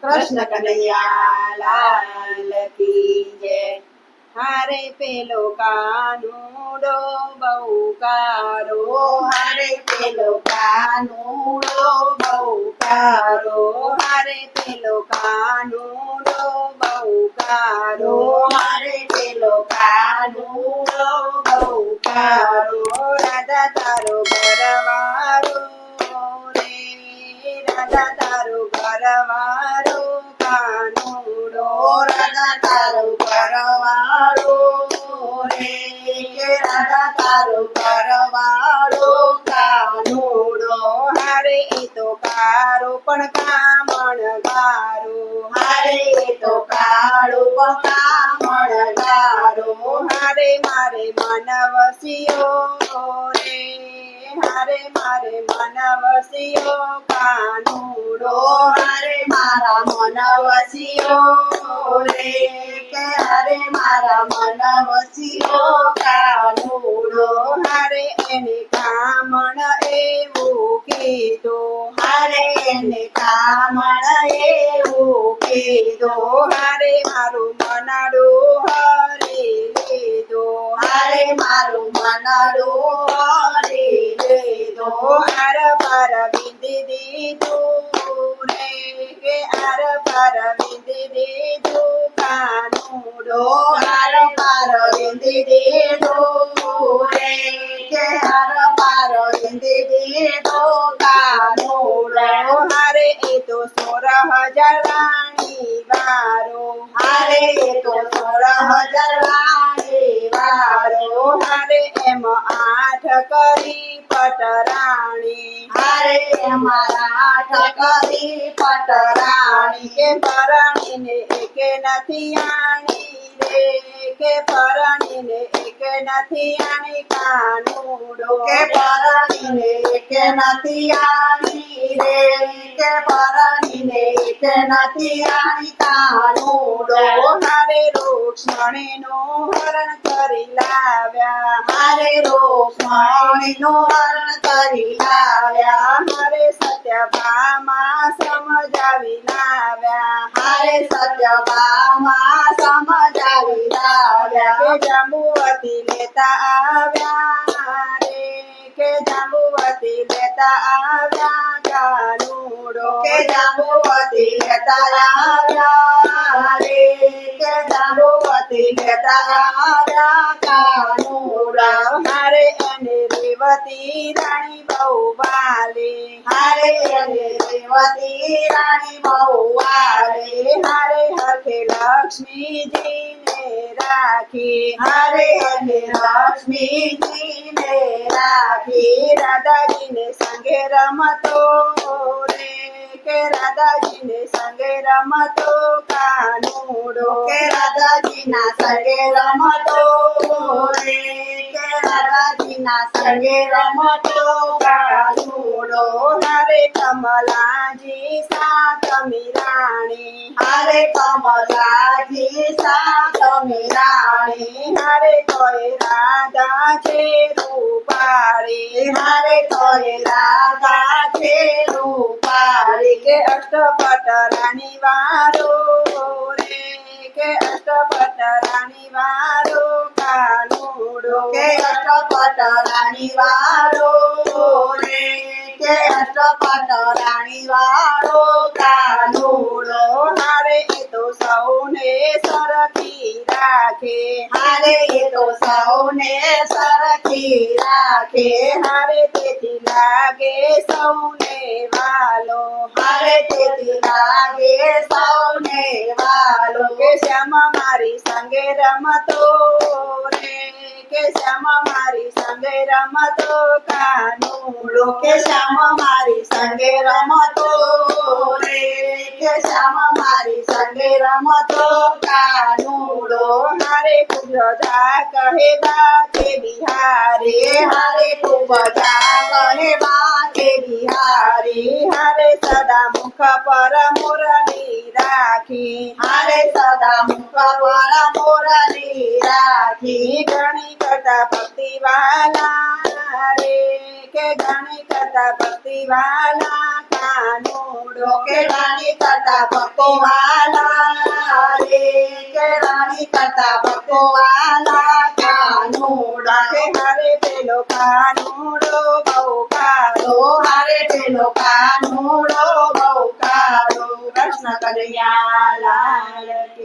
કૃષ્ણ કનૈયા લાલ કી જય। હારે પેલો કાનુડો બહુ કારો, હારે પેલો કાનુડો બહુ કારો, હારે પેલો કાનુડો બહુ કારો, હારે પેલો કાનુડો બહુ કારો। રાધા તારો ઘરવાળો રે, રાધા તારો ઘરવાળો કાનુડો, રાધા તારો ઘરવાળો રે, રાધા તારો ઘરવાળો કાનુડો। હારે એ તો કારો પણ કામણગારો, હારે એ તો કાળો પણ કામણગારો, હારે મારે મનવસિયો રે, હારે મારે મનવસિયો કાનુડો, હારે મારા મનવસિયો રે, કે હારે મારા મનવસિયો કાનુડો। હારે એને કામણ એવું કીધું, હારે એને કામણ એવું કીધું, હારે મારું મનડું હરી લીધું, હારે મારું મનડું હરી લીધું। હાર પર વિંધી દીધું રે, કે હાર પર વિંધી દીધું કાનુડો, હાર પર વિંધી દીધું રે, કે હાર પર વિંધી દીધું કાનુડો। હારે એ તો 16,000 રાણી વારો, હારે એ તો 16,000 રાણી વારો, હારે એમ 8 કરી પટરાણી, હારે એમાં 8 કરી પટરાણી, કે પરણીને એક નથી આણી રે, કે પરણીને એક નથી આણી કાનુડો, કે પરણીને એક નથી આણી રે, કે પરણીને એક નથી આણી કાનુડો। હારે રૂક્ષ્મણીનું હરણ કરી લાવ્યા, હારે રૂક્ષ્મણીનું હરણ કરી લાવ્યા, હારે સત્યભામા સમજાવી લાવ્યા, હારે સત્યભામા સમજાવી લાવ્યા, કે જાંબુવતી લેતા આવ્યા રે, કે જાંબુવતી લેતા આવ્યા કાનુડો, કે જાંબુવતી લેતા આવ્યા રે, કે જાંબુવતી લેતા આવ્યા કાનુડો। હારે એને રેવતી રાણી બહુ વાલી, હારે એને રેવતી રાણી બહુ વાલી, હારે હરખે લક્ષ્મીજીને રાખી, હારે એને લક્ષ્મીજીને રાખી, રાધાજીને સંગે રમતો રે, કે રાધાજીને સંગે રમતો કાનુડો, કે રાધાજીના સંગે રમતો રે, કે રાધાજીના સંગે રમતો કાનુડો। હારે કમલાજી સાતમી રાણી, હારે કમલાજી સાતમી રાણી, હારે તોય રાધા છે રૂપાળી, હારે તોય રાધા છે રૂપાળી, કે અષ્ટપટ રાણી વારો રે, કે અષ્ટપટ રાણી વારો કાનુડો, કે અષ્ટપટ રાણી વારો રે, કે અષ્ટપટ રાણી વાળો કાનુડો। હારે એ તો સૌને સરખી રાખે, હારે એ તો સૌને સરખી રાખે, હારે તેથી લાગે સૌને વાલો, હારે તેથી લાગે સૌને વાલો, કે શ્યામ મારી સંગે રમતો રે, કે શ્યામ મારી સંગે રમતો કાનુડો, કે શ્યામ મારી સંગે રમતો રે, કે શ્યામ મારી સંગે રમતો કાનુડો। હારે ખૂબ બધા કહે બાકે બિહારે, હારે ખૂબ બધા કહે બાકે બિહારે, હારે સદા મુખ પર મુરલી રાખી, હારે સદા મુખ પર મુરલી રાખી, ઘણી કરતા ભક્તિ વાલા રે, કે ઘણી કરતા ભક્તિ વાલા કાનુડો કેળાની કરતા ભક્તો વાલા રે કેળાની કરતા ભક્તો વાલા કાનુડા કે હારે પેલો કાનુડો બહુ કાળો હારે પેલો કાનુડો બહુ કાળો કૃષ્ણ કનૈયા લાલ કી